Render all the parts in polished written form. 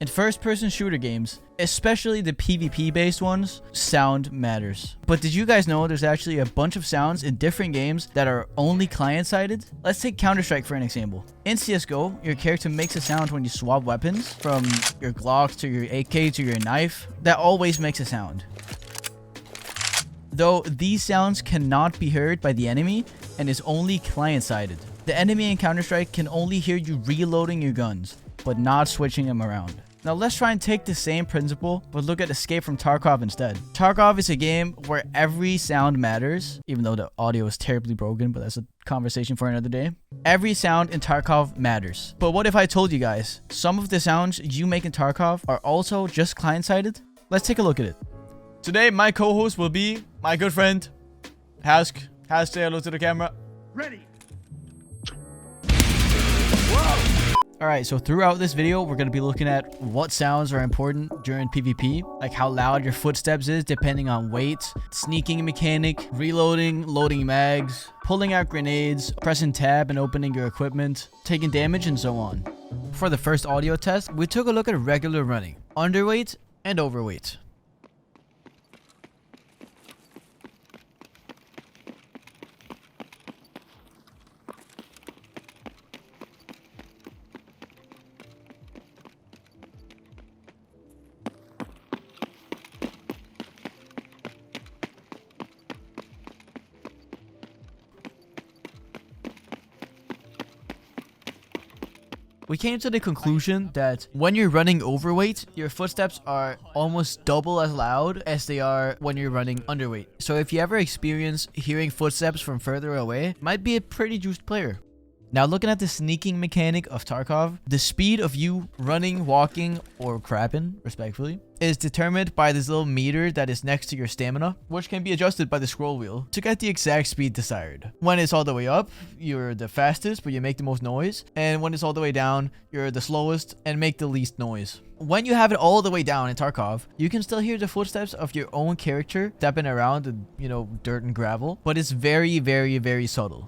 In first-person shooter games, especially the PvP-based ones, sound matters. But did you guys know there's actually a bunch of sounds in different games that are only client-sided? Let's take Counter-Strike for an example. In CSGO, your character makes a sound when you swap weapons, from your Glock to your AK to your knife. That always makes a sound. Though these sounds cannot be heard by the enemy and is only client-sided. The enemy in Counter-Strike can only hear you reloading your guns, but not switching them around. Now let's try and take the same principle, but look at Escape from Tarkov instead. Tarkov is a game where every sound matters, even though the audio is terribly broken, but that's a conversation for another day. Every sound in Tarkov matters. But what if I told you guys, some of the sounds you make in Tarkov are also just client-sided? Let's take a look at it. Today, my co-host will be my good friend, Hask. Hask, say hello to the camera. Ready. Alright, so throughout this video, we're going to be looking at what sounds are important during PvP, like how loud your footsteps is depending on weight, sneaking mechanic, reloading, loading mags, pulling out grenades, pressing tab and opening your equipment, taking damage, and so on. For the first audio test, we took a look at regular running, underweight, and overweight. We came to the conclusion that when you're running overweight, your footsteps are almost double as loud as they are when you're running underweight. So if you ever experience hearing footsteps from further away, might be a pretty juiced player. Now looking at the sneaking mechanic of Tarkov, the speed of you running, walking, or crapping, respectfully, is determined by this little meter that is next to your stamina, which can be adjusted by the scroll wheel to get the exact speed desired. When it's all the way up, you're the fastest, but you make the most noise. And when it's all the way down, you're the slowest and make the least noise. When you have it all the way down in Tarkov, you can still hear the footsteps of your own character stepping around in, dirt and gravel, but it's very, very, very subtle.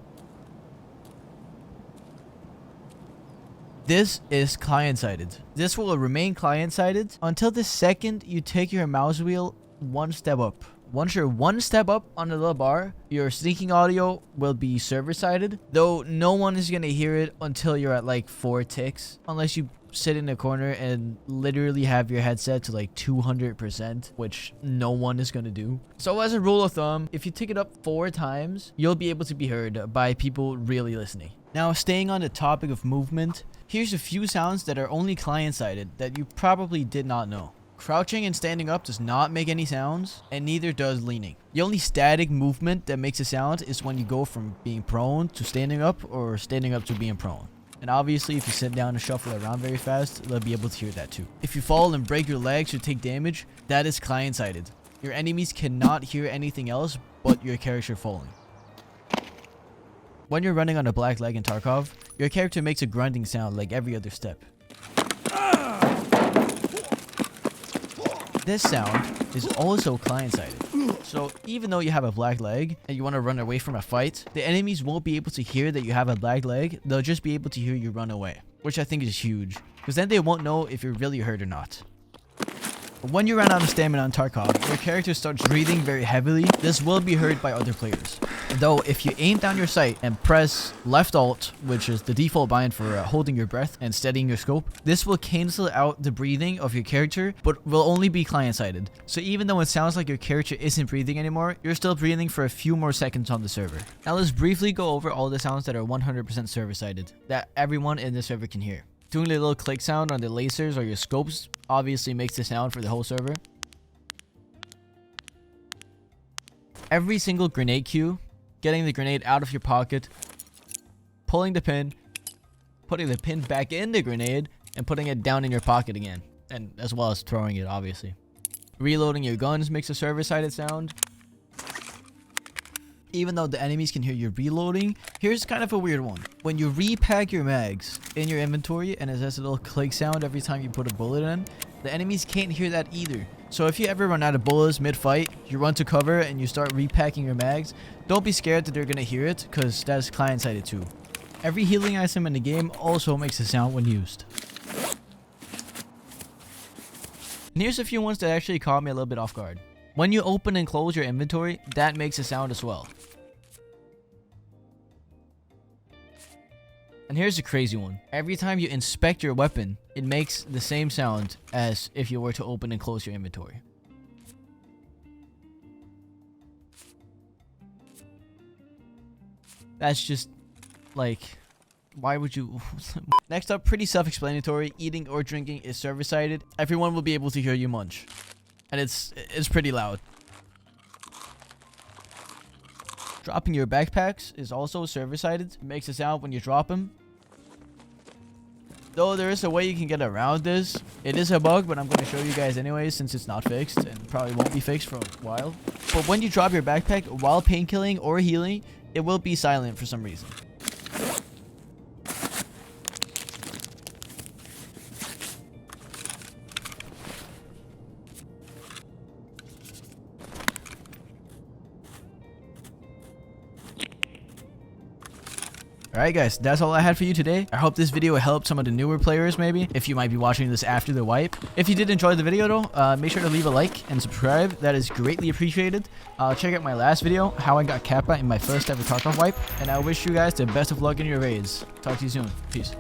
This is client-sided. This will remain client-sided until the second you take your mouse wheel one step up. Once you're one step up on the little bar, your sneaking audio will be server-sided, though no one is going to hear it until you're at like 4 ticks, unless you sit in the corner and literally have your headset to like 200%, which no one is going to do. So as a rule of thumb, if you tick it up 4 times, you'll be able to be heard by people really listening. Now, staying on the topic of movement, here's a few sounds that are only client-sided that you probably did not know. Crouching and standing up does not make any sounds, and neither does leaning. The only static movement that makes a sound is when you go from being prone to standing up, or standing up to being prone. And obviously, if you sit down and shuffle around very fast, they'll be able to hear that too. If you fall and break your legs or take damage, that is client-sided. Your enemies cannot hear anything else but your character falling. When you're running on a black leg in Tarkov, your character makes a grunting sound like every other step. This sound is also client-sided. So even though you have a black leg and you want to run away from a fight, the enemies won't be able to hear that you have a black leg. They'll just be able to hear you run away, which I think is huge, because then they won't know if you're really hurt or not. When you run out of stamina on Tarkov, your character starts breathing very heavily. This will be heard by other players. Though, if you aim down your sight and press left alt, which is the default bind for holding your breath and steadying your scope, this will cancel out the breathing of your character, but will only be client-sided. So even though it sounds like your character isn't breathing anymore, you're still breathing for a few more seconds on the server. Now let's briefly go over all the sounds that are 100% server-sided, that everyone in the server can hear. Doing the little click sound on the lasers or your scopes obviously makes the sound for the whole server. Every single grenade cue, getting the grenade out of your pocket, pulling the pin, putting the pin back in the grenade, and putting it down in your pocket again, and as well as throwing it, obviously. Reloading your guns makes a server-sided sound. Even though the enemies can hear you reloading, here's kind of a weird one. When you repack your mags in your inventory and it has a little click sound every time you put a bullet in, the enemies can't hear that either. So if you ever run out of bullets mid-fight, you run to cover and you start repacking your mags, don't be scared that they're gonna hear it, because that's client-sided too. Every healing item in the game also makes a sound when used. And here's a few ones that actually caught me a little bit off guard. When you open and close your inventory, that makes a sound as well. And here's a crazy one. Every time you inspect your weapon, it makes the same sound as if you were to open and close your inventory. That's just, like, why would you... Next up, pretty self-explanatory. Eating or drinking is service-sided. Everyone will be able to hear you munch. And it's pretty loud. Dropping your backpacks is also service-sided. It makes a sound when you drop them. Though there is a way you can get around this. It is a bug, but I'm going to show you guys anyways since it's not fixed and probably won't be fixed for a while. But when you drop your backpack while painkilling or healing, it will be silent for some reason. Alright guys, that's all I had for you today. I hope this video helped some of the newer players maybe, if you might be watching this after the wipe. If you did enjoy the video though, make sure to leave a like and subscribe. That is greatly appreciated. Check out my last video, how I got Kappa in my first ever Tarkov wipe. And I wish you guys the best of luck in your raids. Talk to you soon. Peace.